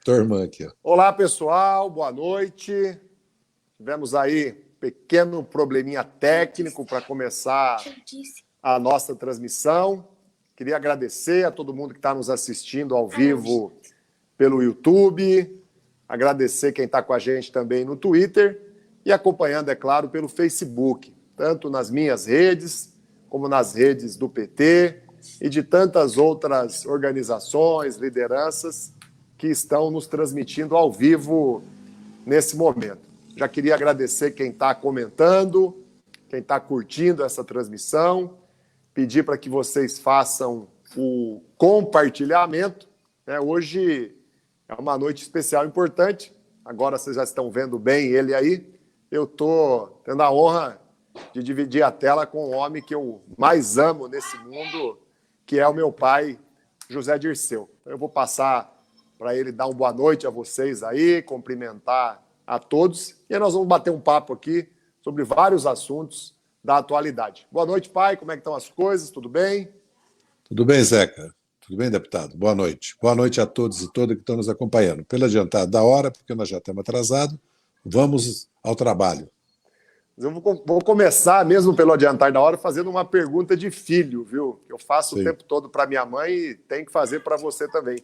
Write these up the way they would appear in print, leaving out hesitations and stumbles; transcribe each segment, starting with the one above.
tua irmã aqui, ó. Olá, pessoal, boa noite. Tivemos aí um pequeno probleminha técnico para começar a nossa transmissão. Queria agradecer a todo mundo que está nos assistindo ao vivo pelo YouTube, agradecer quem está com a gente também no Twitter e acompanhando, é claro, pelo Facebook, tanto nas minhas redes, como nas redes do PT e de tantas outras organizações, lideranças que estão nos transmitindo ao vivo nesse momento. Já queria agradecer quem está comentando, quem está curtindo essa transmissão, pedir para que vocês façam o compartilhamento, né? Hoje é uma noite especial importante, agora vocês já estão vendo bem ele aí. Eu estou tendo a honra de dividir a tela com o homem que eu mais amo nesse mundo, que é o meu pai, José Dirceu. Então, eu vou passar para ele dar uma boa noite a vocês aí, cumprimentar a todos, e aí nós vamos bater um papo aqui sobre vários assuntos da atualidade. Boa noite, pai, como é que estão as coisas? Tudo bem? Tudo bem, Zeca? Tudo bem, deputado? Boa noite. Boa noite a todos e todas que estão nos acompanhando. Pelo adiantado da hora, porque nós já estamos atrasados, vamos ao trabalho. Eu vou começar, mesmo pelo adiantar da hora, fazendo uma pergunta de filho, viu? Que eu faço o tempo todo para minha mãe e tenho que fazer para você também.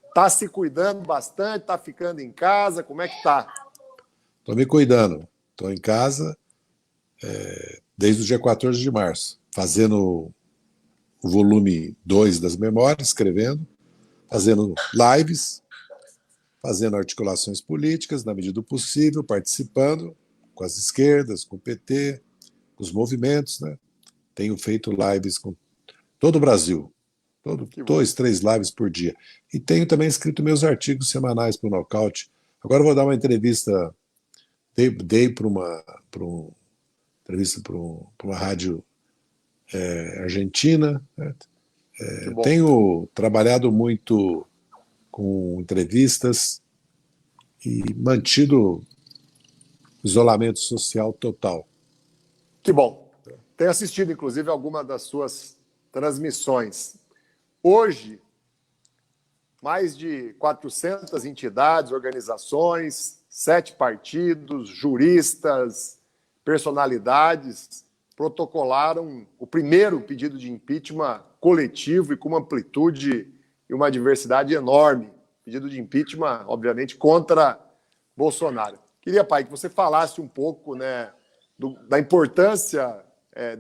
Está se cuidando bastante? Está ficando em casa? Como é que está? Estou me cuidando. Estou em casa desde o dia 14 de março, fazendo o volume 2 das memórias, escrevendo, fazendo lives, fazendo articulações políticas na medida do possível, participando com as esquerdas, com o PT, com os movimentos, né? Tenho feito lives com todo o Brasil, 2, 3 lives por dia. E tenho também escrito meus artigos semanais para o Nocaute. Agora eu vou dar uma entrevista, dei para uma rádio argentina, né? Tenho trabalhado muito com entrevistas e mantido isolamento social total. Que bom. Tenho assistido, inclusive, alguma das suas transmissões. Hoje, mais de 400 entidades, organizações, 7 partidos, juristas, personalidades protocolaram o primeiro pedido de impeachment coletivo e com uma amplitude e uma diversidade enorme. Pedido de impeachment, obviamente, contra Bolsonaro. Queria, pai, que você falasse um pouco, né, da importância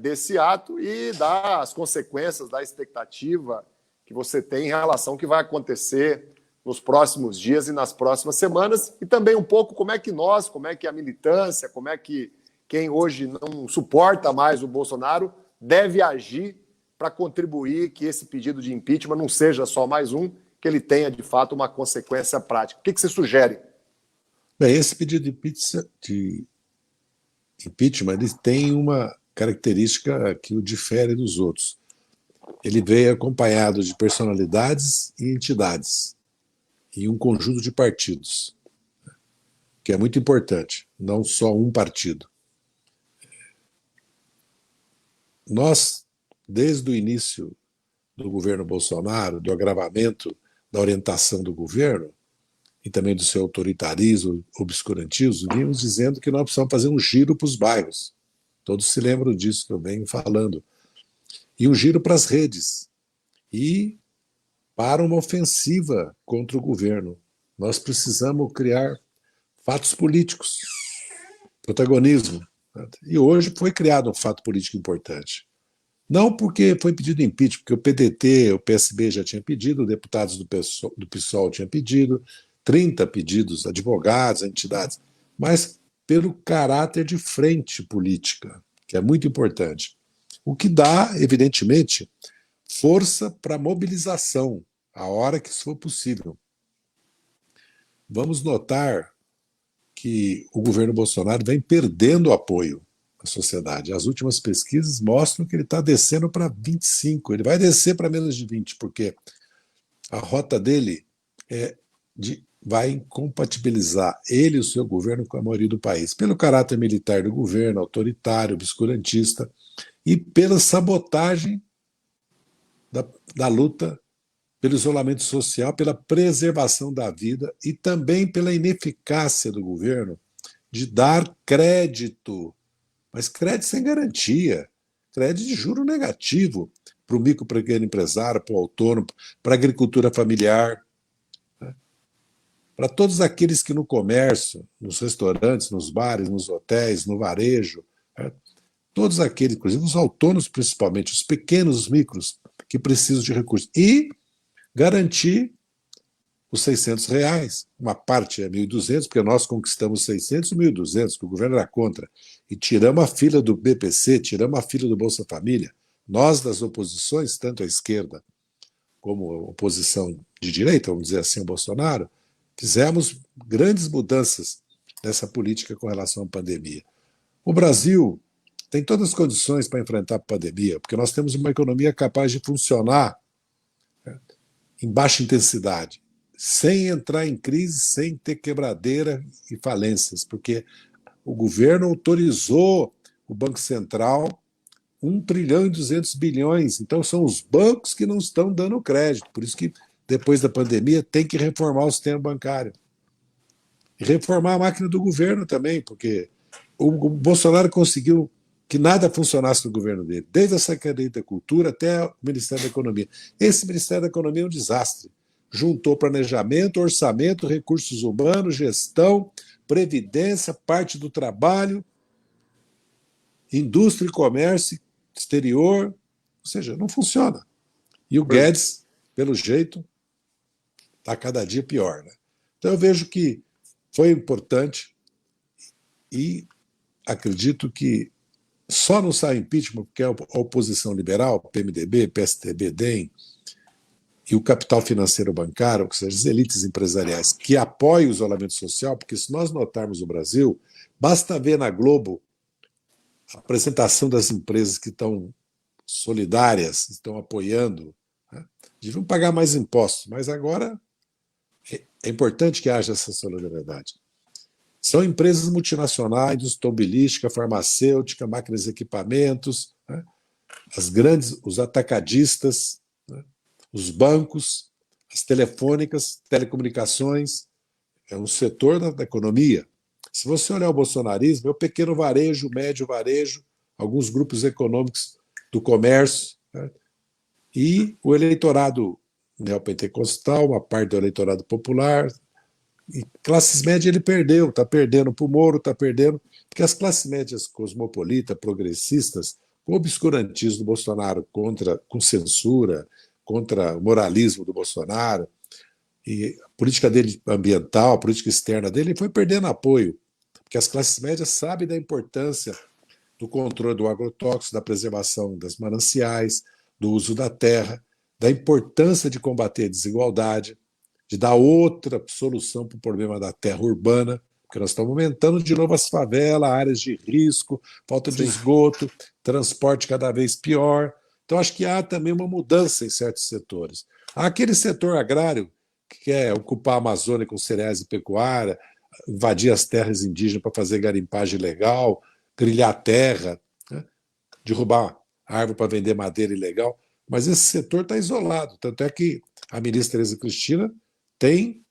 desse ato e das consequências, da expectativa que você tem em relação ao que vai acontecer nos próximos dias e nas próximas semanas, e também um pouco como é que a militância, como é que quem hoje não suporta mais o Bolsonaro deve agir para contribuir que esse pedido de impeachment não seja só mais um, que ele tenha, de fato, uma consequência prática. O que você sugere? Bem, esse pedido de impeachment ele tem uma característica que o difere dos outros. Ele veio acompanhado de personalidades e entidades e um conjunto de partidos, que é muito importante, não só um partido. Nós, desde o início do governo Bolsonaro, do agravamento da orientação do governo e também do seu autoritarismo, obscurantismo, vimos dizendo que nós precisamos fazer um giro para os bairros. Todos se lembram disso que eu venho falando. E um giro para as redes. E para uma ofensiva contra o governo. Nós precisamos criar fatos políticos, protagonismo. E hoje foi criado um fato político importante. Não porque foi pedido impeachment, porque o PDT, o PSB já tinha pedido, deputados do PSOL tinham pedido, 30 pedidos, advogados, entidades, mas pelo caráter de frente política, que é muito importante. O que dá, evidentemente, força para mobilização, a hora que isso for possível. Vamos notar que o governo Bolsonaro vem perdendo apoio na sociedade. As últimas pesquisas mostram que ele está descendo para 25%. Ele vai descer para menos de 20%, porque a rota dele vai incompatibilizar ele e o seu governo com a maioria do país, pelo caráter militar do governo, autoritário, obscurantista, e pela sabotagem da luta pelo isolamento social, pela preservação da vida e também pela ineficácia do governo de dar crédito, mas crédito sem garantia, crédito de juro negativo para o micro e pequeno empresário, para o autônomo, para a agricultura familiar, né? Para todos aqueles que no comércio, nos restaurantes, nos bares, nos hotéis, no varejo, né? Todos aqueles, inclusive os autônomos principalmente, os pequenos, os micros, que precisam de recursos. E garantir os R$ 600, uma parte é 1.200, porque nós conquistamos 600 e 1.200, que o governo era contra, e tiramos a fila do BPC, tiramos a fila do Bolsa Família. Nós, das oposições, tanto a esquerda como a oposição de direita, vamos dizer assim, o Bolsonaro, fizemos grandes mudanças nessa política com relação à pandemia. O Brasil tem todas as condições para enfrentar a pandemia, porque nós temos uma economia capaz de funcionar, né, em baixa intensidade, sem entrar em crise, sem ter quebradeira e falências, porque o governo autorizou o Banco Central 1,2 trilhão. Então são os bancos que não estão dando crédito. Por isso que, depois da pandemia, tem que reformar o sistema bancário. E reformar a máquina do governo também, porque o Bolsonaro conseguiu que nada funcionasse no governo dele, desde a Secretaria da Cultura até o Ministério da Economia. Esse Ministério da Economia é um desastre. Juntou planejamento, orçamento, recursos humanos, gestão, previdência, parte do trabalho, indústria e comércio, exterior, ou seja, não funciona. E o Guedes, pelo jeito, está cada dia pior, né? Então eu vejo que foi importante e acredito que só não sai impeachment porque a oposição liberal, PMDB, PSDB, DEM, e o capital financeiro bancário, ou seja, as elites empresariais, que apoiam o isolamento social, porque se nós notarmos o Brasil, basta ver na Globo a apresentação das empresas que estão solidárias, estão apoiando, né? Deviam pagar mais impostos, mas agora é importante que haja essa solidariedade. São empresas multinacionais, automobilística, farmacêutica, máquinas e equipamentos, né? As grandes, os atacadistas, né? Os bancos, as telefônicas, telecomunicações, é um setor da economia. Se você olhar o bolsonarismo, é o pequeno varejo, o médio varejo, alguns grupos econômicos do comércio, né? E o eleitorado neopentecostal, uma parte do eleitorado popular. E classes médias ele perdeu, está perdendo para o Moro, está perdendo, porque as classes médias cosmopolitas, progressistas, com o obscurantismo do Bolsonaro com censura, contra o moralismo do Bolsonaro, e a política dele ambiental, a política externa dele, ele foi perdendo apoio, porque as classes médias sabem da importância do controle do agrotóxico, da preservação das mananciais, do uso da terra, da importância de combater a desigualdade, de dar outra solução para o problema da terra urbana, porque nós estamos aumentando de novo as favelas, áreas de risco, falta de esgoto, transporte cada vez pior. Então, acho que há também uma mudança em certos setores. Há aquele setor agrário que quer ocupar a Amazônia com cereais e pecuária, invadir as terras indígenas para fazer garimpagem ilegal, grilhar terra, né? Derrubar árvore para vender madeira ilegal. Mas esse setor está isolado. Tanto é que a ministra Tereza Cristina tem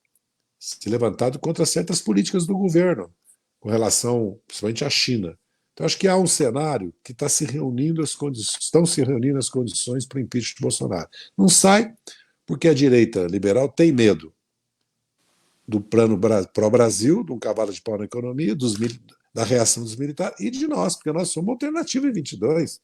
se levantado contra certas políticas do governo, com relação, principalmente, à China. Então, acho que há um cenário que está se reunindo estão se reunindo as condições para o impeachment de Bolsonaro. Não sai porque a direita liberal tem medo do plano pró-Brasil, de um cavalo de pau na economia, da reação dos militares e de nós, porque nós somos uma alternativa em 22.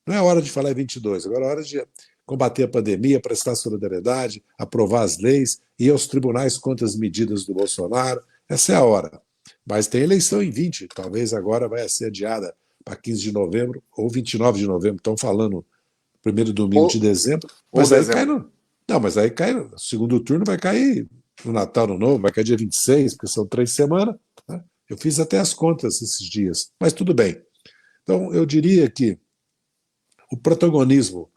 Não é hora de falar em 22, agora é hora de combater a pandemia, prestar solidariedade, aprovar as leis, ir aos tribunais contra as medidas do Bolsonaro. Essa é a hora. Mas tem eleição em 20, talvez agora vai ser adiada para 15 de novembro ou 29 de novembro. Estão falando primeiro domingo de dezembro, mas aí cai no. Não, mas aí cai. O segundo turno vai cair no Natal, no Novo, vai cair dia 26, porque são 3 semanas. Né? Eu fiz até as contas esses dias, mas tudo bem. Então, eu diria que o protagonismo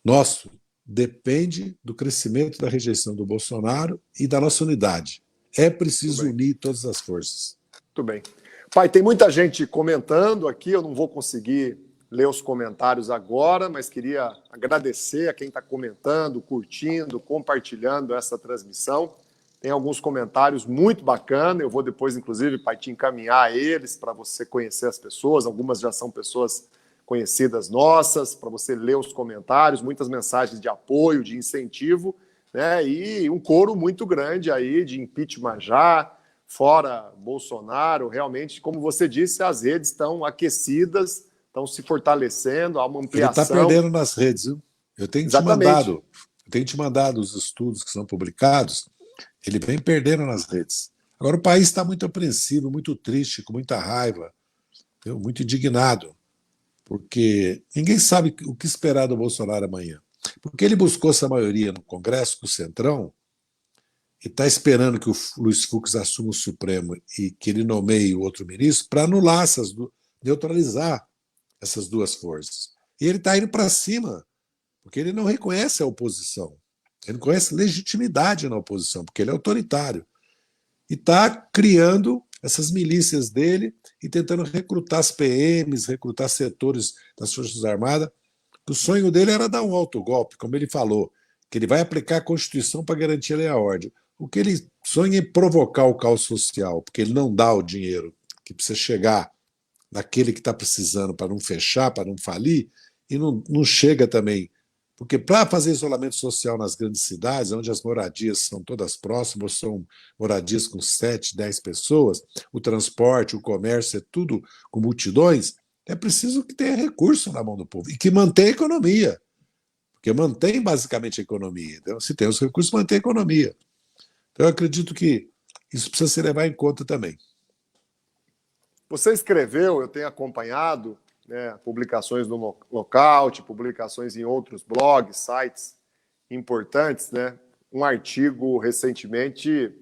nosso depende do crescimento da rejeição do Bolsonaro e da nossa unidade. É preciso unir todas as forças. Muito bem. Pai, tem muita gente comentando aqui, eu não vou conseguir ler os comentários agora, mas queria agradecer a quem está comentando, curtindo, compartilhando essa transmissão. Tem alguns comentários muito bacanas, eu vou depois, inclusive, para te encaminhar eles, para você conhecer as pessoas, algumas já são pessoas conhecidas nossas, para você ler os comentários, muitas mensagens de apoio, de incentivo, né? E um coro muito grande aí de impeachment já, fora Bolsonaro. Realmente, como você disse, as redes estão aquecidas, estão se fortalecendo, há uma Ele está ampliação. perdendo nas redes, viu? Exatamente. Eu tenho te mandado os estudos que são publicados, ele vem perdendo nas redes. Agora o país está muito apreensivo, muito triste, com muita raiva, viu? Muito indignado, porque ninguém sabe o que esperar do Bolsonaro amanhã. Porque ele buscou essa maioria no Congresso, com o Centrão, e está esperando que o Luiz Fux assuma o Supremo e que ele nomeie o outro ministro para anular neutralizar essas duas forças. E ele está indo para cima, porque ele não reconhece a oposição. Ele não conhece legitimidade na oposição, porque ele é autoritário. E está criando essas milícias dele e tentando recrutar as PMs, recrutar setores das Forças Armadas. O sonho dele era dar um autogolpe, como ele falou, que ele vai aplicar a Constituição para garantir a lei e a ordem. O que ele sonha é provocar o caos social, porque ele não dá o dinheiro que precisa chegar naquele que está precisando para não fechar, para não falir, e não chega também. Porque para fazer isolamento social nas grandes cidades, onde as moradias são todas próximas, são moradias com 7, 10 pessoas, o transporte, o comércio, é tudo com multidões, é preciso que tenha recurso na mão do povo e que mantenha a economia. Porque mantém basicamente a economia. Então, se tem os recursos, mantém a economia. Então, eu acredito que isso precisa se levar em conta também. Você escreveu, eu tenho acompanhado, né, publicações no Lookout, publicações em outros blogs, sites importantes, né? Um artigo recentemente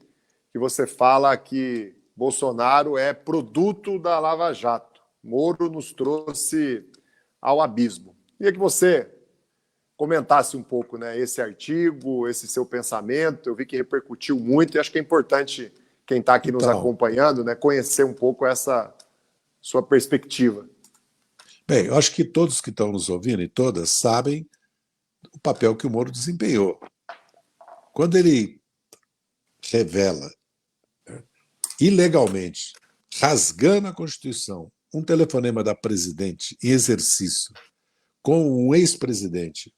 que você fala que Bolsonaro é produto da Lava Jato. Moro nos trouxe ao abismo. Queria que você comentasse um pouco, né, esse artigo, esse seu pensamento. Eu vi que repercutiu muito e acho que é importante quem está aqui nos acompanhando, né, conhecer um pouco essa sua perspectiva. Bem, eu acho que todos que estão nos ouvindo e todas sabem o papel que o Moro desempenhou. Quando ele revela, ilegalmente, rasgando a Constituição, um telefonema da presidente em exercício com um ex-presidente,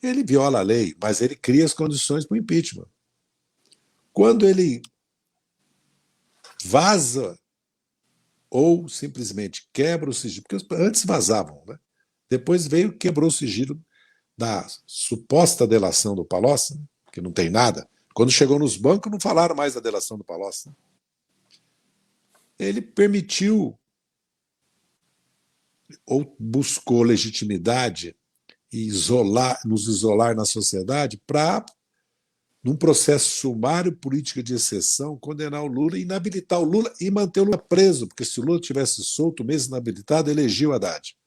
ele viola a lei, mas ele cria as condições para o impeachment. Quando ele vaza ou simplesmente quebra o sigilo, porque antes vazavam, né? Depois veio quebrou o sigilo da suposta delação do Palocci, né? Que não tem nada. Quando chegou nos bancos, não falaram mais da delação do Palocci. Né? Ele permitiu ou buscou legitimidade e nos isolar na sociedade para, num processo sumário político de exceção, condenar o Lula, inabilitar o Lula e manter o Lula preso, porque se o Lula tivesse solto, mesmo inabilitado, elegia o Haddad.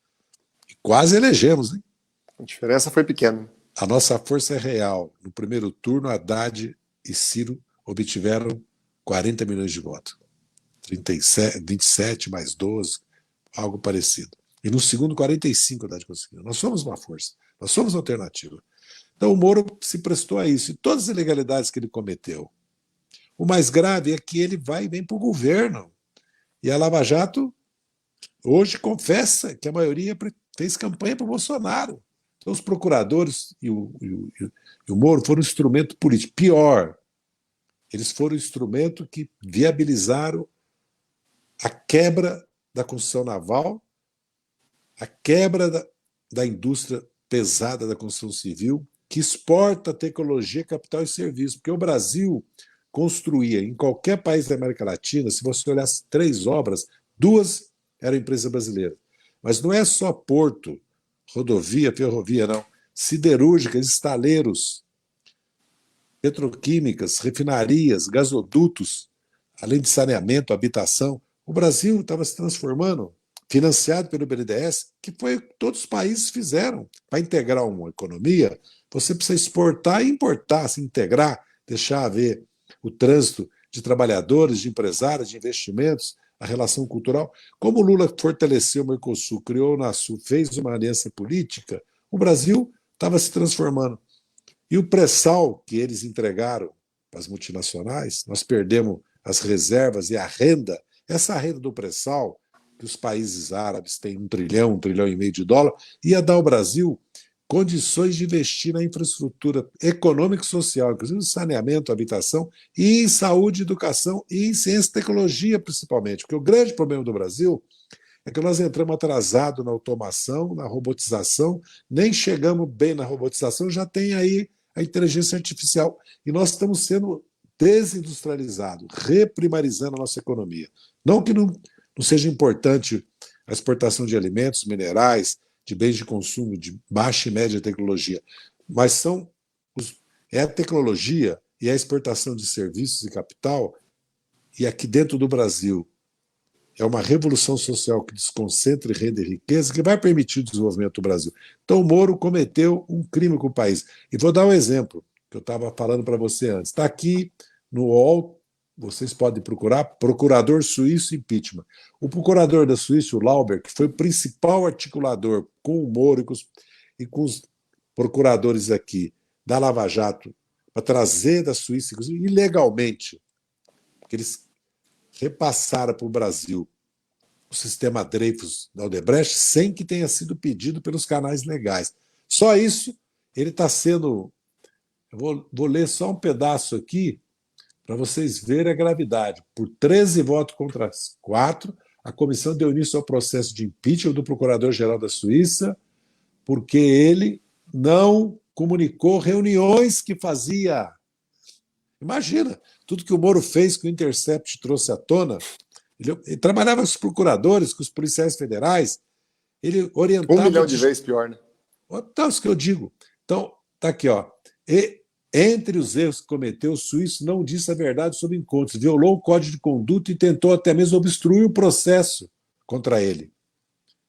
E quase elegemos, hein? A diferença foi pequena. A nossa força é real. No primeiro turno, Haddad e Ciro obtiveram 40 milhões de votos. 27 mais 12, algo parecido. E no segundo, 45 Haddad conseguiu. Nós somos uma força, nós somos alternativa. Então o Moro se prestou a isso. E todas as ilegalidades que ele cometeu. O mais grave é que ele vai e vem para o governo. E a Lava Jato hoje confessa que a maioria fez campanha para o Bolsonaro. Então os procuradores e o Moro foram um instrumento político. Pior, eles foram um instrumento que viabilizaram a quebra da construção naval, a quebra da indústria pesada da construção civil, que exporta tecnologia, capital e serviço. Porque o Brasil construía em qualquer país da América Latina, se você olhasse 3 obras, 2 eram empresas brasileiras. Mas não é só porto, rodovia, ferrovia, não. Siderúrgicas, estaleiros, petroquímicas, refinarias, gasodutos, além de saneamento, habitação. O Brasil estava se transformando, financiado pelo BNDES, que foi o que todos os países fizeram. Para integrar uma economia, você precisa exportar e importar, se integrar, deixar haver o trânsito de trabalhadores, de empresários, de investimentos, a relação cultural. Como o Lula fortaleceu o Mercosul, criou a Unasul, fez uma aliança política, o Brasil estava se transformando. E o pré-sal que eles entregaram para as multinacionais, nós perdemos as reservas e a renda, essa renda do pré-sal, que os países árabes têm 1 trilhão e meio de dólar, ia dar ao Brasil condições de investir na infraestrutura econômica e social, inclusive em saneamento, habitação, e em saúde, educação e em ciência e tecnologia, principalmente. Porque o grande problema do Brasil é que nós entramos atrasado na automação, na robotização, nem chegamos bem na robotização, já tem aí a inteligência artificial. E nós estamos sendo desindustrializados, reprimarizando a nossa economia. Não que não seja importante a exportação de alimentos, minerais, de bens de consumo, de baixa e média tecnologia, mas é a tecnologia e a exportação de serviços e capital, e aqui dentro do Brasil é uma revolução social que desconcentra renda e riqueza que vai permitir o desenvolvimento do Brasil. Então o Moro cometeu um crime com o país. E vou dar um exemplo que eu estava falando para você antes. Está aqui no UOL, vocês podem procurar, procurador suíço impeachment. O procurador da Suíça, o Lauber, que foi o principal articulador com o Moro e com os procuradores aqui da Lava Jato, para trazer da Suíça, inclusive ilegalmente, porque eles repassaram para o Brasil o sistema Dreyfus da Odebrecht sem que tenha sido pedido pelos canais legais. Só isso, ele está sendo... Eu vou ler só um pedaço aqui para vocês verem a gravidade. Por 13 votos contra 4, a comissão deu início ao processo de impeachment do procurador-geral da Suíça, porque ele não comunicou reuniões que fazia. Imagina, tudo que o Moro fez, que o Intercept trouxe à tona. Ele trabalhava com os procuradores, com os policiais federais, ele orientava... 1 milhão de vezes pior, né? Então, isso que eu digo. Então, está aqui, ó. Entre os erros que cometeu, o suíço não disse a verdade sobre encontros, violou o código de conduta e tentou até mesmo obstruir o processo contra ele.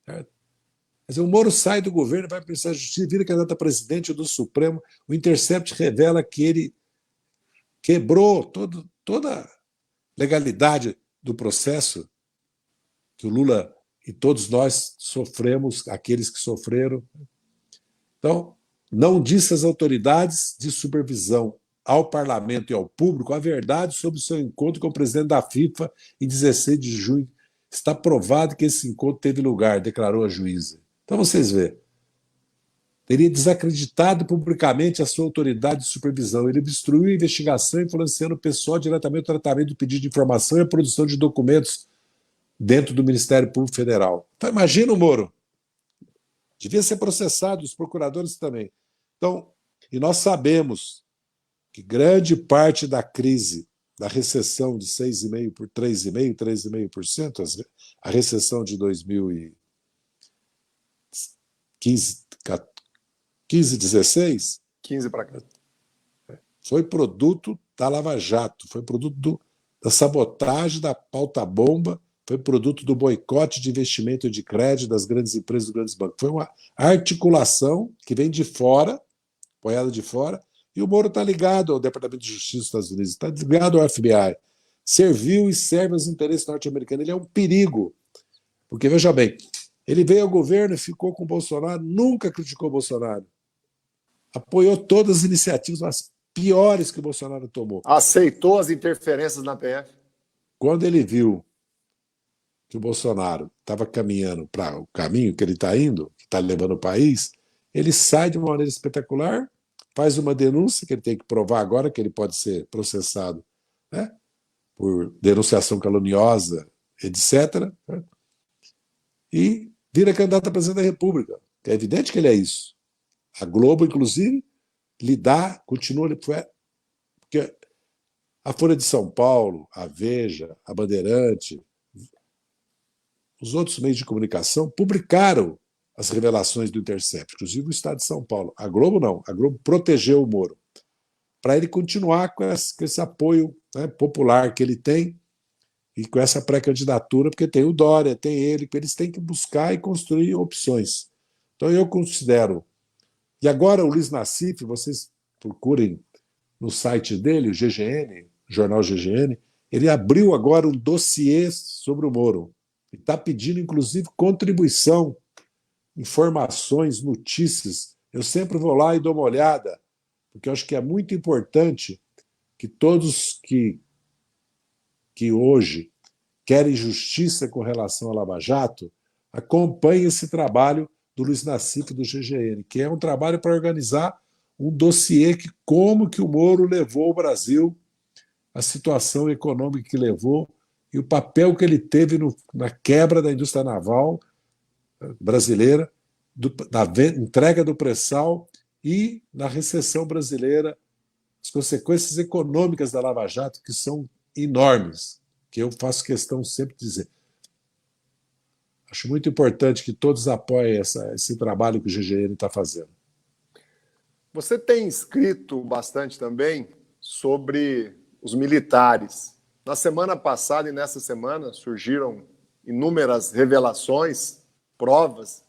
Mas o Moro sai do governo, vai para a justiça, vira candidato a presidente do Supremo. O Intercept revela que ele quebrou toda a legalidade do processo que o Lula e todos nós sofremos, aqueles que sofreram. Então, não disse às autoridades de supervisão, ao parlamento e ao público a verdade sobre o seu encontro com o presidente da FIFA em 16 de junho. Está provado que esse encontro teve lugar, declarou a juíza. Então, vocês veem. Teria desacreditado publicamente a sua autoridade de supervisão. Ele obstruiu a investigação, influenciando o pessoal diretamente no tratamento do pedido de informação e a produção de documentos dentro do Ministério Público Federal. Então, imagina o Moro. Devia ser processado, os procuradores também. Então, e nós sabemos que grande parte da crise, da recessão de 6,5% por 3,5%, 3,5%, a recessão de 2015, 16, 15 para cá. Foi produto da Lava Jato, foi produto da sabotagem da pauta-bomba, foi produto do boicote de investimento de crédito das grandes empresas, dos grandes bancos. Foi uma articulação que vem de fora, apoiada de fora, e o Moro está ligado ao Departamento de Justiça dos Estados Unidos, está ligado ao FBI. Serviu e serve aos interesses norte-americanos. Ele é um perigo, porque, veja bem, ele veio ao governo e ficou com o Bolsonaro, nunca criticou o Bolsonaro. Apoiou todas as iniciativas, as piores que o Bolsonaro tomou. Aceitou as interferências na PF. Quando ele viu que o Bolsonaro estava caminhando para o caminho que ele está indo, que está levando o país, ele sai de uma maneira espetacular, faz uma denúncia, que ele tem que provar agora que ele pode ser processado, né, por denunciação caluniosa, etc., né, e vira candidato a presidente da República. É evidente que ele é isso. A Globo, inclusive, continua... Porque a Folha de São Paulo, a Veja, a Bandeirante, os outros meios de comunicação publicaram as revelações do Intercept, inclusive o Estado de São Paulo. A Globo não. A Globo protegeu o Moro, para ele continuar com esse apoio, né, popular que ele tem e com essa pré-candidatura, porque tem o Dória, tem ele, que eles têm que buscar e construir opções. Então eu considero... E agora o Luiz Nassif, vocês procurem no site dele, o GGN, Jornal GGN, Ele abriu agora um dossiê sobre o Moro. E está pedindo, inclusive, contribuição, informações, notícias. Eu sempre vou lá e dou uma olhada, porque eu acho que é muito importante que todos que hoje querem justiça com relação à Lava Jato acompanhem esse trabalho do Luiz Nassif e do GGN, que é um trabalho para organizar um dossiê que como que o Moro levou o Brasil, a situação econômica que levou e o papel que ele teve na quebra da indústria naval brasileira, na entrega do pré-sal e na recessão brasileira, as consequências econômicas da Lava Jato, que são enormes, que eu faço questão sempre de dizer. Acho muito importante que todos apoiem esse trabalho que o GGN está fazendo. Você tem escrito bastante também sobre os militares. Na semana passada e nessa semana surgiram inúmeras revelações, provas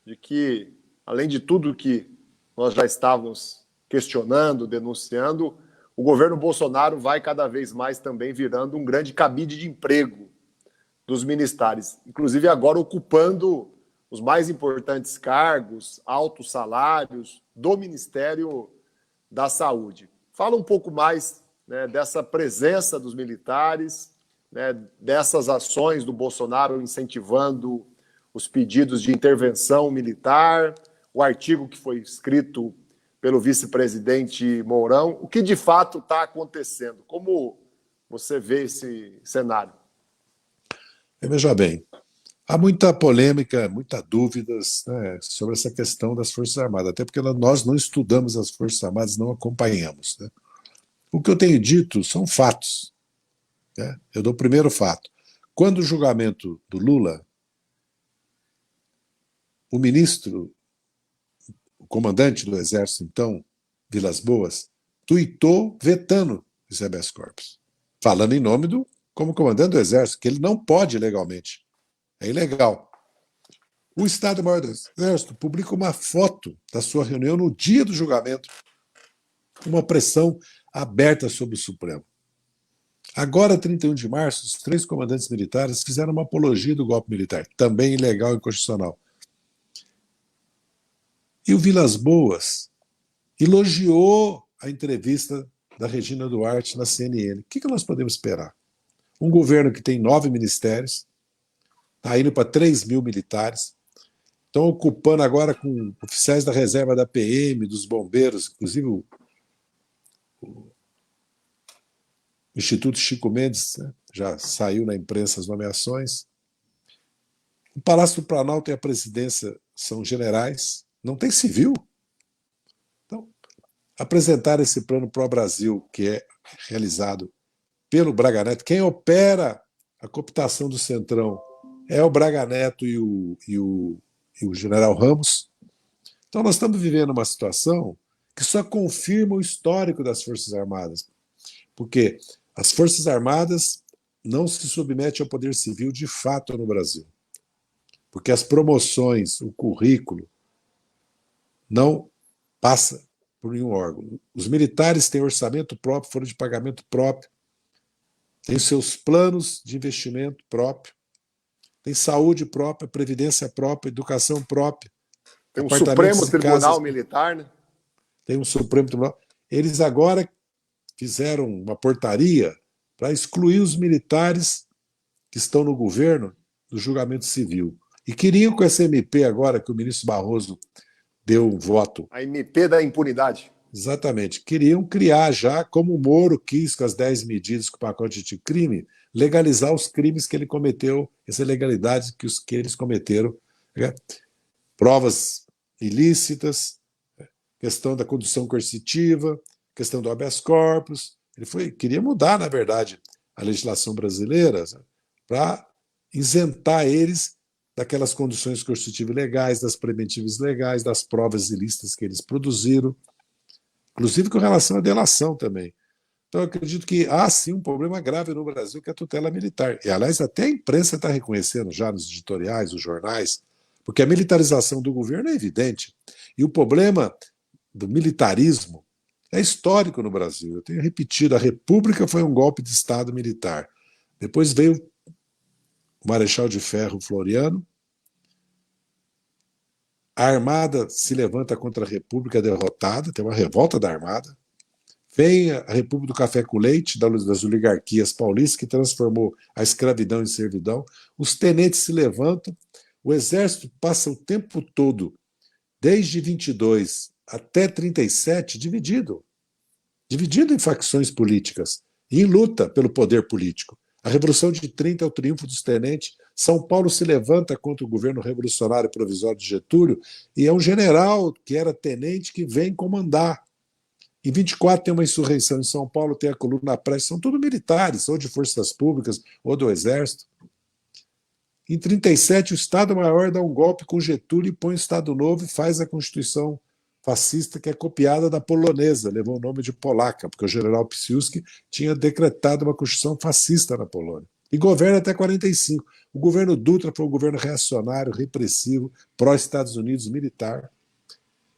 de que, além de tudo que nós já estávamos questionando, denunciando, o governo Bolsonaro vai cada vez mais também virando um grande cabide de emprego dos militares, inclusive agora ocupando os mais importantes cargos, altos salários do Ministério da Saúde. Fala um pouco mais, né, dessa presença dos militares, né, dessas ações do Bolsonaro incentivando os pedidos de intervenção militar, o artigo que foi escrito pelo vice-presidente Mourão. O que de fato está acontecendo? Como você vê esse cenário? Veja bem, há muita polêmica, muitas dúvidas, né, sobre essa questão das Forças Armadas, até porque nós não estudamos as Forças Armadas, não acompanhamos. Né? O que eu tenho dito são fatos. Né? Eu dou o primeiro fato. Quando o julgamento do Lula, o ministro, o comandante do Exército, então, Vilas Boas, tuitou vetando esse habeas corpus, falando em nome como comandante do Exército, que ele não pode legalmente. É ilegal. O Estado-Maior do Exército publica uma foto da sua reunião no dia do julgamento, uma pressão aberta sobre o Supremo. Agora, 31 de março, os 3 comandantes militares fizeram uma apologia do golpe militar, também ilegal e inconstitucional. E o Vilas Boas elogiou a entrevista da Regina Duarte na CNN. O que nós podemos esperar? Um governo que tem 9 ministérios, está indo para 3 mil militares, estão ocupando agora com oficiais da reserva da PM, dos bombeiros, inclusive o Instituto Chico Mendes, né, já saiu na imprensa as nomeações. O Palácio do Planalto e a presidência são generais, não tem civil. Então, apresentar esse plano Pró-Brasil, que é realizado pelo Braga Neto, quem opera a cooptação do Centrão é o Braga Neto e o general Ramos. Então, nós estamos vivendo uma situação que só confirma o histórico das Forças Armadas, porque as Forças Armadas não se submetem ao poder civil de fato no Brasil, porque as promoções, o currículo, não passa por nenhum órgão. Os militares têm orçamento próprio, folha de pagamento próprio, têm seus planos de investimento próprio, tem saúde própria, previdência própria, educação própria. Tem um Supremo Tribunal Militar, né? Tem um Supremo Tribunal. Eles agora fizeram uma portaria para excluir os militares que estão no governo do julgamento civil. E queriam com essa MP agora, que o ministro Barroso deu um voto. A MP da impunidade. Exatamente. Queriam criar já, como o Moro quis com as 10 medidas com o pacote de crime, legalizar os crimes que ele cometeu, essa ilegalidade que eles cometeram. Né? Provas ilícitas, questão da condução coercitiva, questão do habeas corpus. Ele queria mudar, na verdade, a legislação brasileira para isentar eles daquelas condições coercitivas legais, das preventivas legais, das provas ilícitas que eles produziram, inclusive com relação à delação também. Então, eu acredito que há, sim, um problema grave no Brasil, que é a tutela militar. E, aliás, até a imprensa está reconhecendo já nos editoriais, nos jornais, porque a militarização do governo é evidente. E o problema do militarismo É histórico no Brasil. Eu tenho repetido, a República foi um golpe de Estado militar. Depois veio o Marechal de Ferro Floriano, a Armada se levanta contra a República derrotada, tem uma revolta da Armada. Vem a República do Café com Leite, das oligarquias paulistas, que transformou a escravidão em servidão. Os tenentes se levantam, o exército passa o tempo todo, desde 22 até 37, dividido em facções políticas e em luta pelo poder político. A Revolução de 30 é o triunfo dos tenentes. São Paulo se levanta contra o governo revolucionário provisório de Getúlio e é um general que era tenente que vem comandar. Em 24 tem uma insurreição em São Paulo, tem a Coluna Prestes, são tudo militares, ou de forças públicas, ou do Exército. Em 37, o Estado-Maior dá um golpe com Getúlio e põe o Estado Novo e faz a Constituição fascista, que é copiada da polonesa, levou o nome de polaca, porque o general Piłsudski tinha decretado uma Constituição fascista na Polônia. E governa até 45. O governo Dutra foi um governo reacionário, repressivo, pró-Estados Unidos, militar.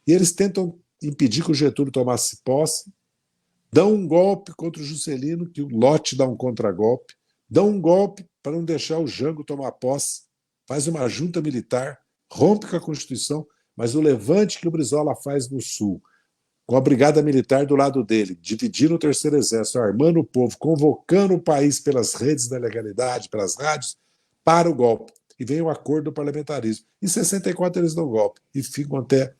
E eles tentam impedir que o Getúlio tomasse posse, dão um golpe contra o Juscelino, que o Lott dá um contragolpe, dão um golpe para não deixar o Jango tomar posse, faz uma junta militar, rompe com a Constituição, mas o levante que o Brizola faz no Sul, com a brigada militar do lado dele, dividindo o terceiro exército, armando o povo, convocando o país pelas redes da legalidade, pelas rádios, para o golpe. E vem o acordo do parlamentarismo. Em 64 eles dão golpe e ficam até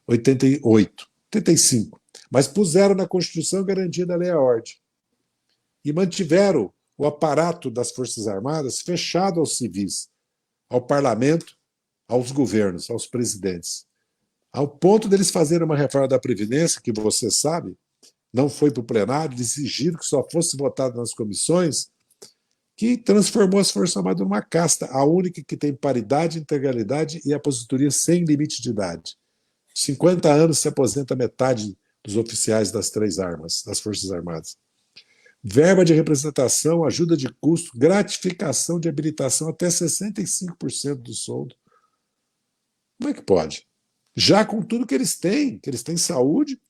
88, 85. Mas puseram na Constituição garantia da lei e a ordem. E mantiveram o aparato das Forças Armadas fechado aos civis, ao parlamento, aos governos, aos presidentes. Ao ponto deles fazerem uma reforma da Previdência, que você sabe, não foi para o plenário, eles exigiram que só fosse votado nas comissões, que transformou as Forças Armadas numa casta, a única que tem paridade, integralidade e aposentadoria sem limite de idade. 50 anos se aposenta metade dos oficiais das três armas, das Forças Armadas. Verba de representação, ajuda de custo, gratificação de habilitação até 65% do soldo. Como é que pode? Já com tudo que eles têm saúde,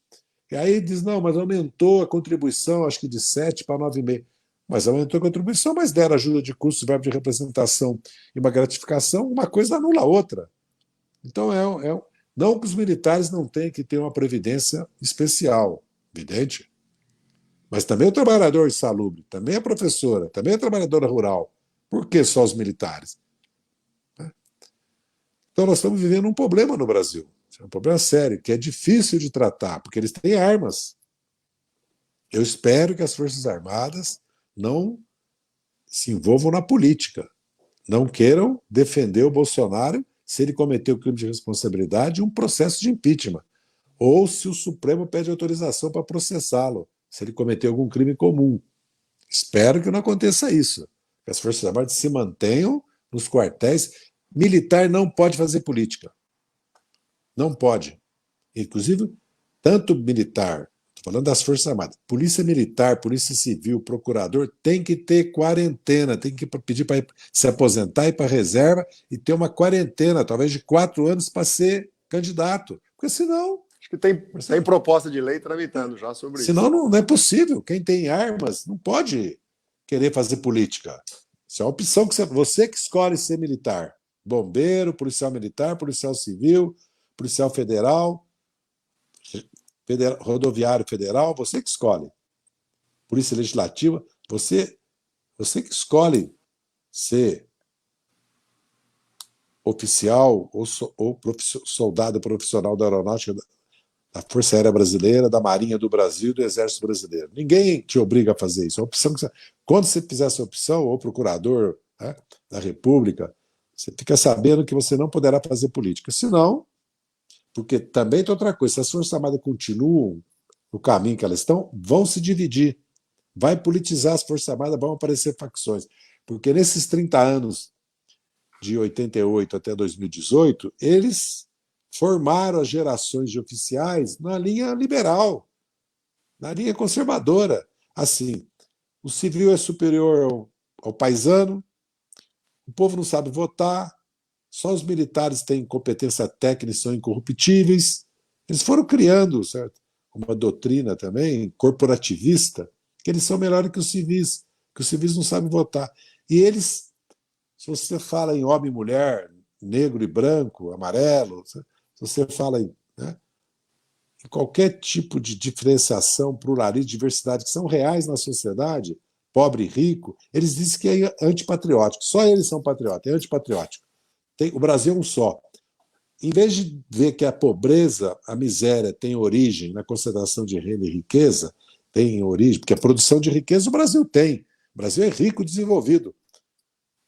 e aí diz, não, mas aumentou a contribuição, acho que de 7 para 9,5. Mas aumentou a contribuição, mas deram ajuda de custo, verba de representação e uma gratificação, uma coisa anula a outra. Então, não que os militares não tenham que ter uma previdência especial, evidente, mas também o trabalhador insalubre, também a professora, também a trabalhadora rural. Por que só os militares? Então nós estamos vivendo um problema no Brasil, um problema sério, que é difícil de tratar, porque eles têm armas. Eu espero que as Forças Armadas não se envolvam na política, não queiram defender o Bolsonaro se ele cometeu crime de responsabilidade, um processo de impeachment, ou se o Supremo pede autorização para processá-lo, se ele cometeu algum crime comum. Espero que não aconteça isso, que as Forças Armadas se mantenham nos quartéis. Militar não pode fazer política. Não pode. Inclusive, tanto militar, estou falando das Forças Armadas, polícia militar, polícia civil, procurador, tem que ter quarentena, tem que pedir para se aposentar e ir para a reserva e ter uma quarentena, talvez de 4 anos, para ser candidato. Porque senão... Acho que tem proposta de lei tramitando já sobre isso. Senão não é possível. Quem tem armas não pode querer fazer política. Isso é uma opção que você que escolhe ser militar. Bombeiro, policial militar, policial civil, policial federal, rodoviário federal, você que escolhe. Polícia legislativa, você que escolhe ser oficial ou soldado profissional da aeronáutica, da Força Aérea Brasileira, da Marinha do Brasil, do Exército Brasileiro. Ninguém te obriga a fazer isso. É uma opção que quando você fizer essa opção, ou procurador, né, da República, você fica sabendo que você não poderá fazer política. Senão, porque também tem outra coisa, se as Forças Armadas continuam no caminho que elas estão, vão se dividir. Vai politizar as Forças Armadas, vão aparecer facções. Porque nesses 30 anos, de 88 até 2018, eles formaram as gerações de oficiais na linha liberal, na linha conservadora. Assim, o civil é superior ao paisano, o povo não sabe votar, só os militares têm competência técnica e são incorruptíveis. Eles foram criando, certo? uma doutrina também corporativista, que eles são melhores que os civis não sabem votar. E eles, se você fala em homem e mulher, negro e branco, amarelo, se você fala em, né, em qualquer tipo de diferenciação, pluralismo, diversidade, que são reais na sociedade, pobre e rico, eles dizem que é antipatriótico. Só eles são patriotas, é antipatriótico. O Brasil é um só. Em vez de ver que a pobreza, a miséria tem origem na concentração de renda e riqueza, tem origem, porque a produção de riqueza o Brasil tem. O Brasil é rico, desenvolvido.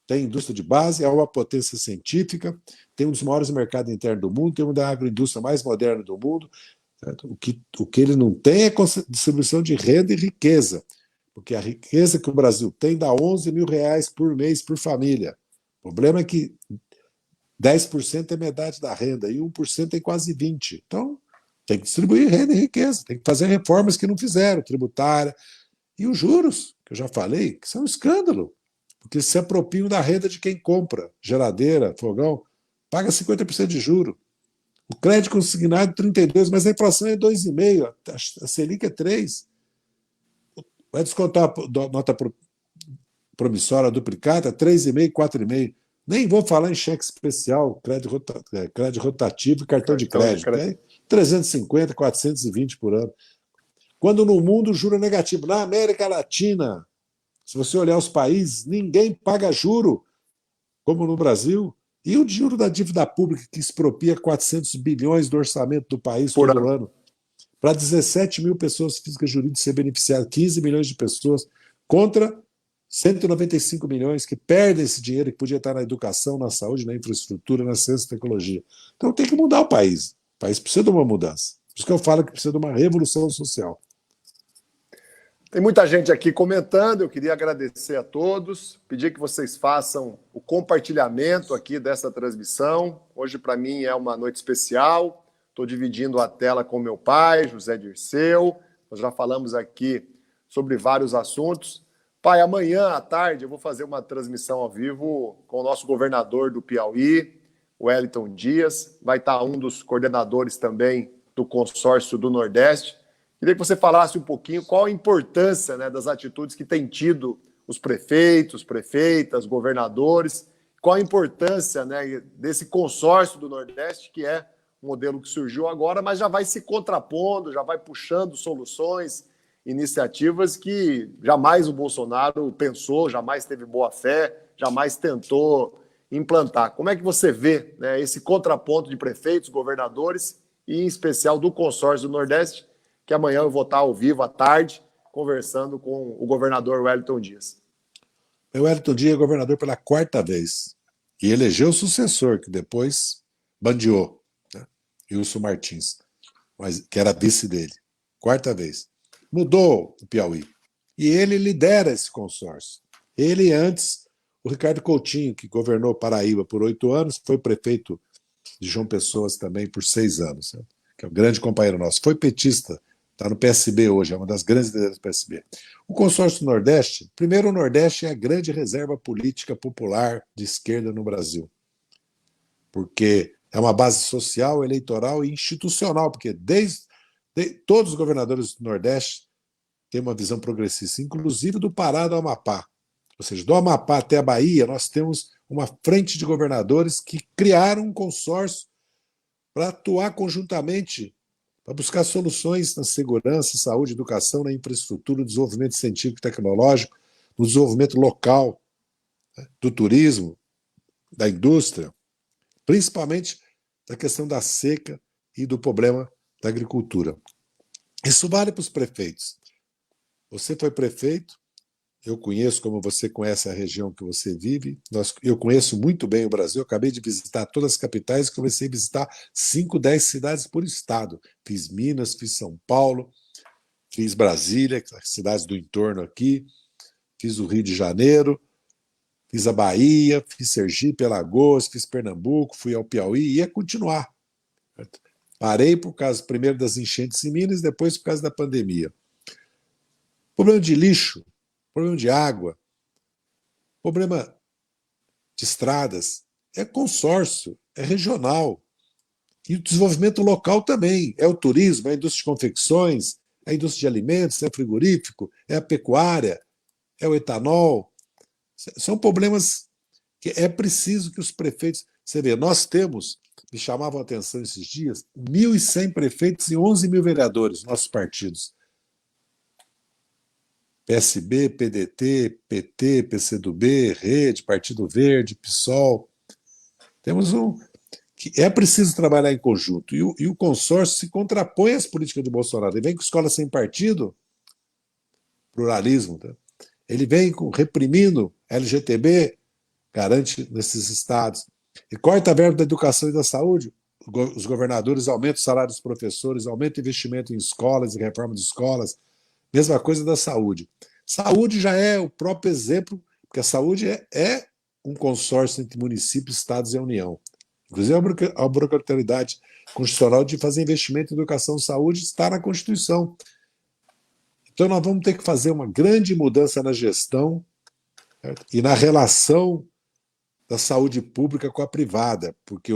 Tem indústria de base, é uma potência científica, tem um dos maiores mercados internos do mundo, tem uma da agroindústria mais moderna do mundo. Certo? O que ele não tem é distribuição de renda e riqueza, porque a riqueza que o Brasil tem dá 11 mil reais por mês por família. O problema é que 10% é metade da renda e 1% tem quase 20%. Então, tem que distribuir renda e riqueza, tem que fazer reformas que não fizeram, tributária. E os juros, que eu já falei, que são um escândalo, porque se apropriam da renda de quem compra geladeira, fogão, paga 50% de juro. O crédito consignado 32%, mas a inflação é 2,5%, a Selic é 3%. Vai descontar a nota promissória duplicada, 3,5%, 4,5%. Nem vou falar em cheque especial, crédito rotativo e cartão de crédito. Né? 350, 420 por ano. Quando no mundo o juro é negativo. Na América Latina, se você olhar os países, ninguém paga juro, como no Brasil. E o juro da dívida pública, que expropria 400 bilhões do orçamento do país por ano. Para 17 mil pessoas físicas e jurídicas ser beneficiadas, 15 milhões de pessoas, contra 195 milhões que perdem esse dinheiro que podia estar na educação, na saúde, na infraestrutura, na ciência e tecnologia. Então tem que mudar o país. O país precisa de uma mudança. Por isso que eu falo que precisa de uma revolução social. Tem muita gente aqui comentando, eu queria agradecer a todos, pedir que vocês façam o compartilhamento aqui dessa transmissão. Hoje, para mim, é uma noite especial. Estou dividindo a tela com meu pai, José Dirceu. Nós já falamos aqui sobre vários assuntos. Pai, amanhã à tarde eu vou fazer uma transmissão ao vivo com o nosso governador do Piauí, o Wellington Dias. Vai estar um dos coordenadores também do consórcio do Nordeste. Queria que você falasse um pouquinho qual a importância, né, das atitudes que têm tido os prefeitos, prefeitas, governadores, qual a importância, né, desse consórcio do Nordeste, que é um modelo que surgiu agora, mas já vai se contrapondo, já vai puxando soluções, iniciativas que jamais o Bolsonaro pensou, jamais teve boa fé, jamais tentou implantar. Como é que você vê, né, esse contraponto de prefeitos, governadores e, em especial, do consórcio do Nordeste, que amanhã eu vou estar ao vivo à tarde, conversando com o governador Wellington Dias. O Wellington Dias é governador pela 4ª vez e elegeu o sucessor, que depois bandeou, né? Wilson Martins, que era vice dele. 4ª vez. Mudou o Piauí. E ele lidera esse consórcio. Ele antes, o Ricardo Coutinho, que governou Paraíba por 8 anos, foi prefeito de João Pessoa também por 6 anos, né? Que é um grande companheiro nosso. Foi petista, está no PSB hoje, é uma das grandes lideranças do PSB. O consórcio do Nordeste, primeiro, o Nordeste é a grande reserva política popular de esquerda no Brasil, porque é uma base social, eleitoral e institucional, porque todos os governadores do Nordeste têm uma visão progressista, inclusive do Pará e do Amapá. Ou seja, do Amapá até a Bahia, nós temos uma frente de governadores que criaram um consórcio para atuar conjuntamente, para buscar soluções na segurança, saúde, educação, na infraestrutura, no desenvolvimento científico e tecnológico, no desenvolvimento local, né, do turismo, da indústria, principalmente da questão da seca e do problema da agricultura. Isso vale para os prefeitos. Você foi prefeito, eu conheço como você conhece a região que você vive, eu conheço muito bem o Brasil, eu acabei de visitar todas as capitais e comecei a visitar 5, 10 cidades por estado. Fiz Minas, fiz São Paulo, fiz Brasília, as cidades do entorno aqui, fiz o Rio de Janeiro, fiz a Bahia, fiz Sergipe, Alagoas, fiz Pernambuco, fui ao Piauí e ia continuar. Certo? Parei por causa, primeiro, das enchentes em Minas, depois por causa da pandemia. Problema de lixo, problema de água, problema de estradas, é consórcio, é regional. E o desenvolvimento local também. É o turismo, é a indústria de confecções, é a indústria de alimentos, é o frigorífico, é a pecuária, é o etanol. São problemas que é preciso que os prefeitos... Você vê, nós temos, me chamavam a atenção esses dias, 1.100 prefeitos e 11 mil vereadores, nossos partidos. PSB, PDT, PT, PCdoB, Rede, Partido Verde, PSOL. Temos um... que é preciso trabalhar em conjunto. E o consórcio se contrapõe às políticas de Bolsonaro. Ele vem com escola sem partido, pluralismo. Tá? Ele vem reprimindo LGTB, garante nesses estados. E corta a verba da educação e da saúde. Os governadores aumentam o salário dos professores, aumentam o investimento em escolas e reforma de escolas. Mesma coisa da saúde. Saúde já é o próprio exemplo, porque a saúde é um consórcio entre municípios, estados e a União. Inclusive, a obrigatoriedade constitucional de fazer investimento em educação e saúde está na Constituição. Então, nós vamos ter que fazer uma grande mudança na gestão, certo? E na relação da saúde pública com a privada, porque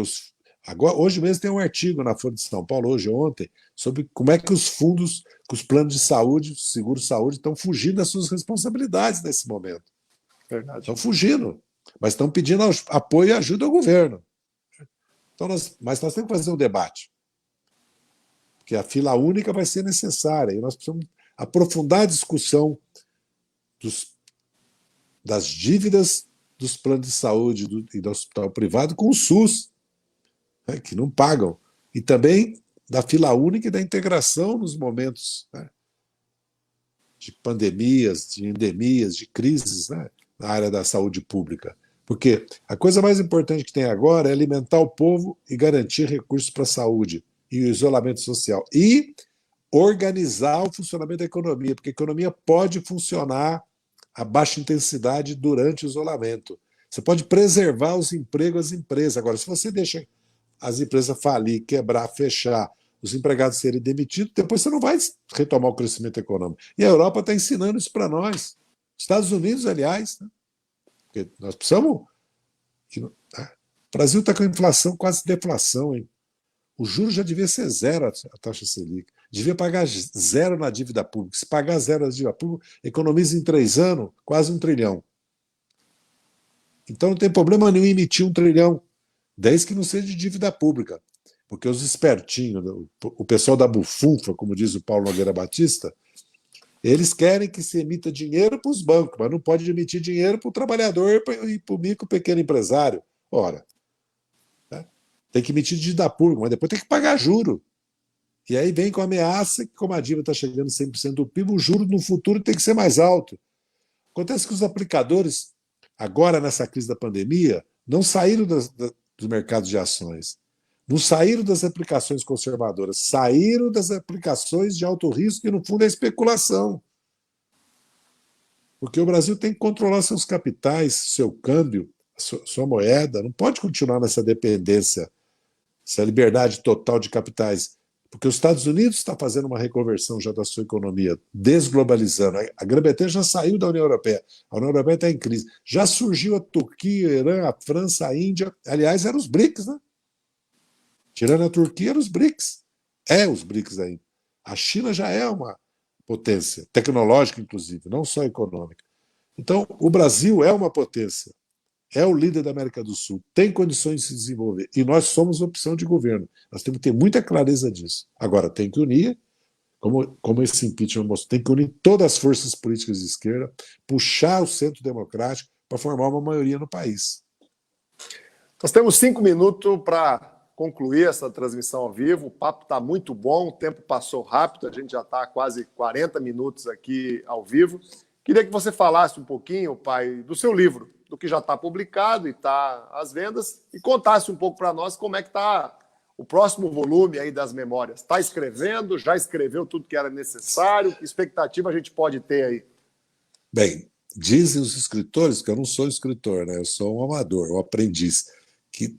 agora, hoje mesmo tem um artigo na Folha de São Paulo, hoje ontem, sobre como é que os fundos, que os planos de saúde, seguro-saúde, estão fugindo das suas responsabilidades nesse momento. Verdade. Estão fugindo, mas estão pedindo apoio e ajuda ao governo. Então mas nós temos que fazer um debate, porque a fila única vai ser necessária, e nós precisamos aprofundar a discussão das dívidas dos planos de saúde e do hospital privado com o SUS, né, que não pagam, e também da fila única e da integração nos momentos, né, de pandemias, de endemias, de crises, né, na área da saúde pública. Porque a coisa mais importante que tem agora é alimentar o povo e garantir recursos para a saúde e o isolamento social. E organizar o funcionamento da economia, porque a economia pode funcionar a baixa intensidade durante o isolamento. Você pode preservar os empregos das empresas. Agora, se você deixa as empresas falir, quebrar, fechar, os empregados serem demitidos, depois você não vai retomar o crescimento econômico. E a Europa está ensinando isso para nós. Estados Unidos, aliás, né? Porque nós precisamos... O Brasil está com a inflação, quase deflação, hein? O juro já devia ser zero, a taxa Selic. Devia pagar zero na dívida pública. Se pagar zero na dívida pública, economiza em 3 anos quase 1 trilhão. Então não tem problema nenhum emitir 1 trilhão, desde que não seja de dívida pública. Porque os espertinhos, o pessoal da bufunfa, como diz o Paulo Nogueira Batista, eles querem que se emita dinheiro para os bancos, mas não pode emitir dinheiro para o trabalhador e para o micro pequeno empresário. Ora, tem que emitir dívida pública, mas depois tem que pagar juro. E aí vem com a ameaça que, como a dívida está chegando a 100% do PIB, o juro no futuro tem que ser mais alto. Acontece que os aplicadores, agora nessa crise da pandemia, não saíram dos mercados de ações, não saíram das aplicações conservadoras, saíram das aplicações de alto risco, que no fundo é especulação. Porque o Brasil tem que controlar seus capitais, seu câmbio, sua moeda, não pode continuar nessa dependência, essa liberdade total de capitais, porque os Estados Unidos está fazendo uma reconversão já da sua economia, desglobalizando. A Grã-Bretanha já saiu da União Europeia, a União Europeia está em crise. Já surgiu a Turquia, o Irã, a França, a Índia, aliás, eram os BRICS, né? Tirando a Turquia, eram os BRICS. Os BRICS ainda. A China já é uma potência, tecnológica inclusive, não só econômica. Então, o Brasil é uma potência. É o líder da América do Sul, tem condições de se desenvolver. E nós somos opção de governo. Nós temos que ter muita clareza disso. Agora, tem que unir, como esse impeachment mostrou, tem que unir todas as forças políticas de esquerda, puxar o centro democrático para formar uma maioria no país. Nós temos 5 minutos para concluir essa transmissão ao vivo. O papo está muito bom, o tempo passou rápido, a gente já está há quase 40 minutos aqui ao vivo. Queria que você falasse um pouquinho, pai, do seu livro, do que já está publicado e está às vendas, e contasse um pouco para nós como é que está o próximo volume aí das memórias. Está escrevendo? Já escreveu tudo que era necessário? Que expectativa a gente pode ter aí? Bem, dizem os escritores, que eu não sou escritor, né? Eu sou um amador, um aprendiz, que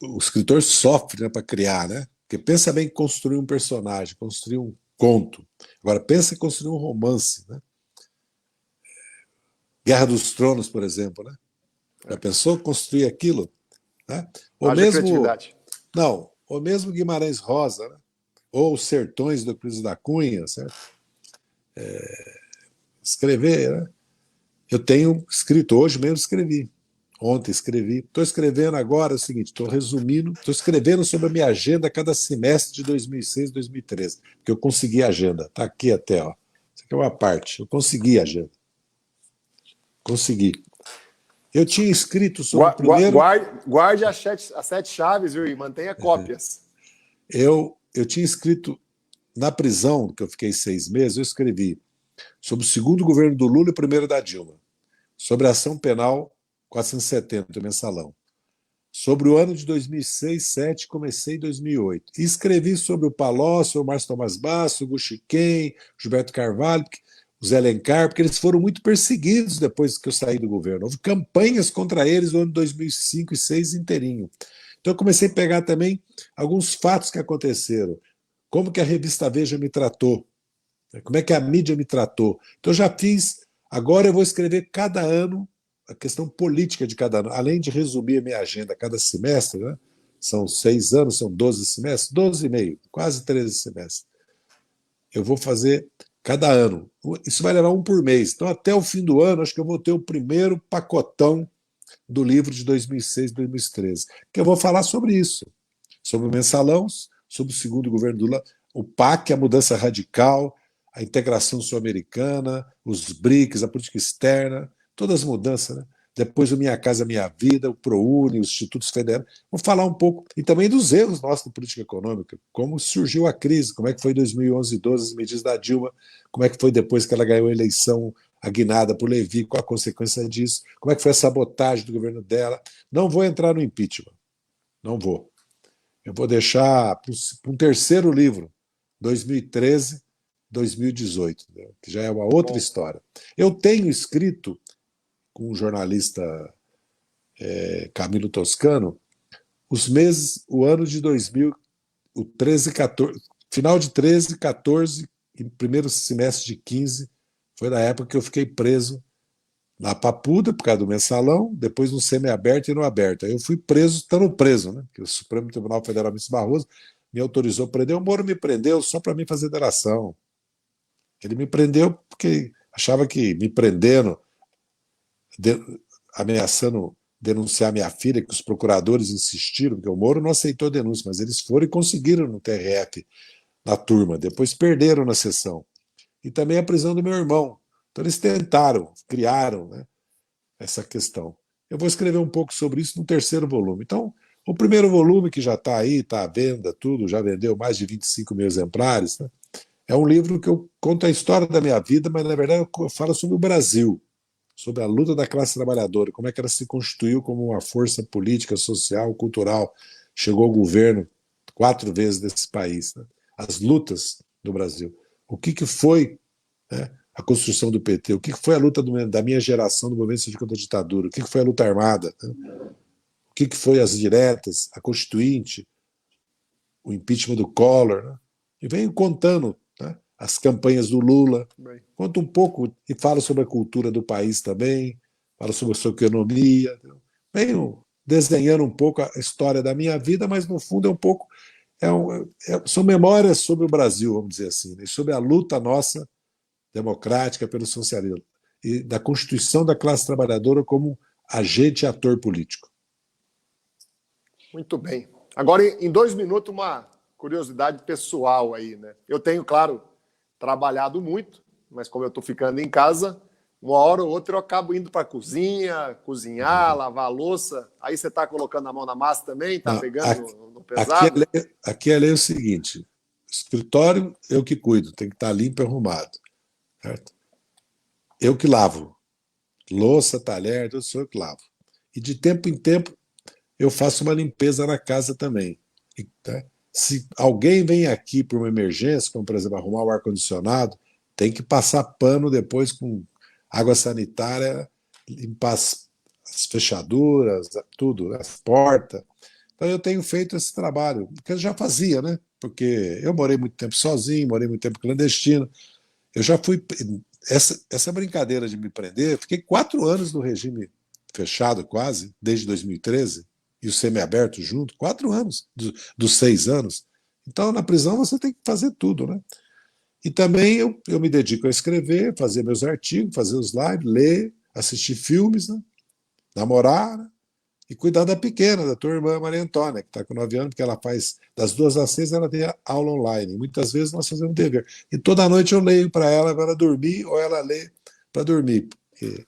o escritor sofre, né, para criar, né? Porque pensa bem em construir um personagem, construir um conto. Agora pensa em construir um romance, né? Guerra dos Tronos, por exemplo, né? Já pensou construir aquilo? Né? Ou Haja mesmo... criatividade. Não, ou mesmo Guimarães Rosa, né? Ou Os Sertões do Euclides da Cunha, certo? Escrever, né? Eu tenho escrito, hoje mesmo escrevi, ontem escrevi, estou escrevendo agora, é o seguinte, estou resumindo, estou escrevendo sobre a minha agenda cada semestre de 2006 e 2013, porque eu consegui a agenda, está aqui até, ó. Isso aqui é uma parte, eu consegui a agenda, consegui. Eu tinha escrito sobre o primeiro... Guarde as 7 chaves, viu, e mantenha cópias. Eu tinha escrito, na prisão, que eu fiquei 6 meses, eu escrevi sobre o segundo governo do Lula e o primeiro da Dilma, sobre a ação penal 470 do mensalão, sobre o ano de 2006, 2007, comecei em 2008. E escrevi sobre o Palocci, o Márcio Tomás Basso, o Guxiquem, Gilberto Carvalho, o Zé Alencar, porque eles foram muito perseguidos depois que eu saí do governo. Houve campanhas contra eles no ano de 2005 e 2006 inteirinho. Então eu comecei a pegar também alguns fatos que aconteceram, como que a revista Veja me tratou, como é que a mídia me tratou. Então eu já fiz, agora eu vou escrever cada ano a questão política de cada ano, além de resumir a minha agenda cada semestre, né? São 6 anos, são 12 semestres, 12 e meio, quase 13 semestres. Eu vou fazer cada ano. Isso vai levar um por mês. Então, até o fim do ano, acho que eu vou ter o primeiro pacotão do livro de 2006 e 2013, que eu vou falar sobre isso, sobre o mensalão, sobre o segundo governo do Lula, o PAC, a mudança radical, a integração sul-americana, os BRICS, a política externa, todas as mudanças, né? Depois o Minha Casa Minha Vida, o ProUni, os institutos federais. Vou falar um pouco, e também dos erros nossos na política econômica, como surgiu a crise, como é que foi 2011 e 2012, as medidas da Dilma, como é que foi depois que ela ganhou a eleição aguinada por Levi, qual a consequência disso, como é que foi a sabotagem do governo dela. Não vou entrar no impeachment, não vou. Eu vou deixar para um terceiro livro, 2013, 2018, né, que já é uma outra história. Eu tenho escrito com o jornalista Camilo Toscano os meses, o ano de 2000, o 13, 14, final de 13, 14 e primeiro semestre de 15, foi na época que eu fiquei preso na Papuda, por causa do mensalão, depois no semiaberto e no aberto. Aí eu fui preso, estando preso, né? Que o Supremo Tribunal Federal, Ministro Barroso, me autorizou a prender. O Moro me prendeu só para mim fazer delação. Ele me prendeu porque achava que me prendendo, ameaçando denunciar minha filha, que os procuradores insistiram, porque o Moro não aceitou a denúncia, mas eles foram e conseguiram no TRF, na turma. Depois perderam na sessão. E também a prisão do meu irmão. Então eles tentaram, criaram, né, essa questão. Eu vou escrever um pouco sobre isso no terceiro volume. Então, o primeiro volume, que já está aí, está à venda, tudo, já vendeu mais de 25 mil exemplares, né? É um livro que eu conto a história da minha vida, mas, na verdade, eu falo sobre o Brasil, sobre a luta da classe trabalhadora, como é que ela se constituiu como uma força política, social, cultural, chegou ao governo 4 vezes desse país, né? As lutas do Brasil. O que foi, né, a construção do PT, o que foi a luta da minha geração do movimento sindical da ditadura, o que foi a luta armada, né? O que foi as diretas, a Constituinte, o impeachment do Collor, né? E venho contando, né, as campanhas do Lula, conto um pouco e falo sobre a cultura do país também, falo sobre a sua economia, né? Venho desenhando um pouco a história da minha vida, mas no fundo é um pouco, são memórias sobre o Brasil, vamos dizer assim, né? Sobre a luta nossa democrática pelo socialismo e da constituição da classe trabalhadora como agente e ator político. Muito bem. Agora, em 2 minutos, uma curiosidade pessoal aí, né? Eu tenho, claro, trabalhado muito, mas como eu estou ficando em casa, uma hora ou outra eu acabo indo para a cozinha, cozinhar, lavar a louça. Aí você está colocando a mão na massa também? Está pegando no pesado? Aqui é o seguinte, escritório eu que cuido, tem que estar limpo e arrumado. Certo? Eu que lavo. Louça, talher, tudo sou eu que lavo. E de tempo em tempo eu faço uma limpeza na casa também. E, tá? Se alguém vem aqui por uma emergência, como por exemplo arrumar o ar-condicionado, tem que passar pano depois com água sanitária, limpar as fechaduras, tudo, as portas. Então eu tenho feito esse trabalho, porque eu já fazia, né? Porque eu morei muito tempo sozinho, morei muito tempo clandestino. Eu já fui. Essa brincadeira de me prender, eu fiquei 4 anos no regime fechado, quase, desde 2013, e o semiaberto junto, 4 anos, dos 6 anos. Então, na prisão, você tem que fazer tudo, né? E também eu me dedico a escrever, fazer meus artigos, fazer os lives, ler, assistir filmes, né? Namorar, né? E cuidar da pequena, da tua irmã Maria Antônia, que está com 9 anos, porque ela faz das 2 às 6, ela tem aula online. Muitas vezes nós fazemos dever. E toda noite eu leio para ela dormir, ou ela lê para dormir. Porque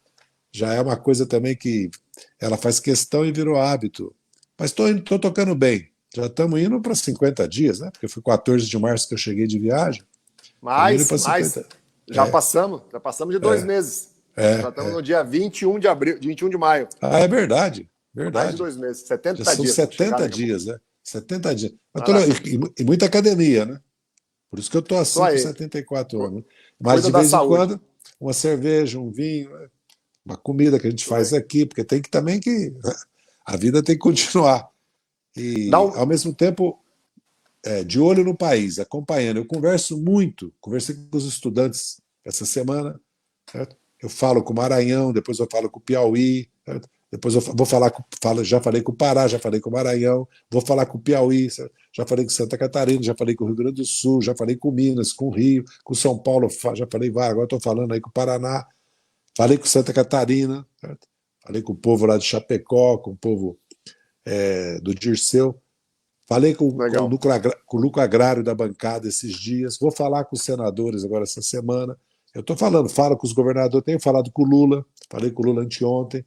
já é uma coisa também que ela faz questão e virou hábito. Mas estou tocando bem. Já estamos indo para 50 dias, né? Porque foi 14 de março que eu cheguei de viagem. Estamos indo para 50. Já passamos de 2 meses. Já estamos no dia 21 de abril, 21 de maio. Ah, é verdade. Mais de 2 meses, 70 Já são dias. 70 dias, né? 70 dias. E muita academia, né? Por isso que eu estou assim com 74 anos. Mas de vez em quando, uma cerveja, um vinho, uma comida que a gente faz aqui, porque tem que também que a vida tem que continuar. E, ao mesmo tempo, de olho no país, acompanhando. Eu conversei com os estudantes essa semana, certo? Eu falo com o Maranhão, depois eu falo com o Piauí, certo? Depois eu vou falar já falei com o Pará, já falei com o Maranhão, vou falar com o Piauí, já falei com Santa Catarina, já falei com o Rio Grande do Sul, já falei com Minas, com o Rio, com São Paulo, já falei, agora estou falando aí com o Paraná, falei com Santa Catarina, certo? Falei com o povo lá de Chapecó, com o povo do Dirceu, falei com o lucro agrário da bancada esses dias, vou falar com os senadores agora essa semana. Eu estou falo com os governadores, tenho falado com o Lula, falei com o Lula anteontem,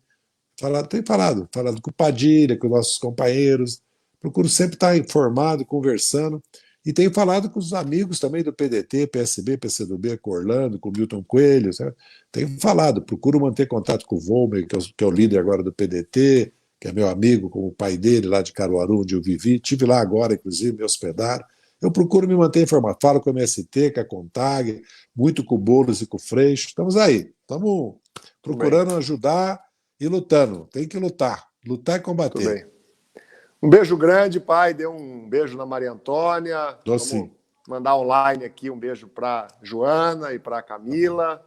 tenho falado com o Padilha, com os nossos companheiros, procuro sempre estar informado, conversando, e tenho falado com os amigos também do PDT, PSB, PCdoB, com Orlando, com o Milton Coelho, certo? Tenho falado, procuro manter contato com o Volmer, que é o líder agora do PDT, que é meu amigo, com o pai dele lá de Caruaru, onde eu vivi, estive lá agora, inclusive, me hospedaram. Eu procuro me manter informado, falo com o MST, com a CONTAG, muito com o Boulos e com o Freixo, estamos aí, estamos procurando ajudar e lutando, tem que lutar e combater. Tudo bem. Um beijo grande, pai, dê um beijo na Maria Antônia. Vamos mandar online aqui um beijo para Joana e para Camila.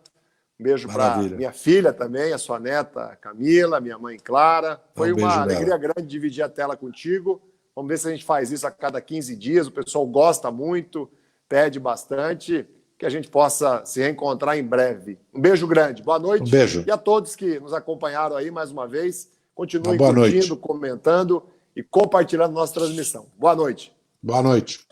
Um beijo para minha filha também, a sua neta Camila, minha mãe Clara. Foi uma alegria grande dividir a tela contigo. Vamos ver se a gente faz isso a cada 15 dias. O pessoal gosta muito, pede bastante, que a gente possa se reencontrar em breve. Um beijo grande, boa noite. Um beijo. E a todos que nos acompanharam aí mais uma vez, continuem curtindo, comentando e compartilhando nossa transmissão. Boa noite. Boa noite.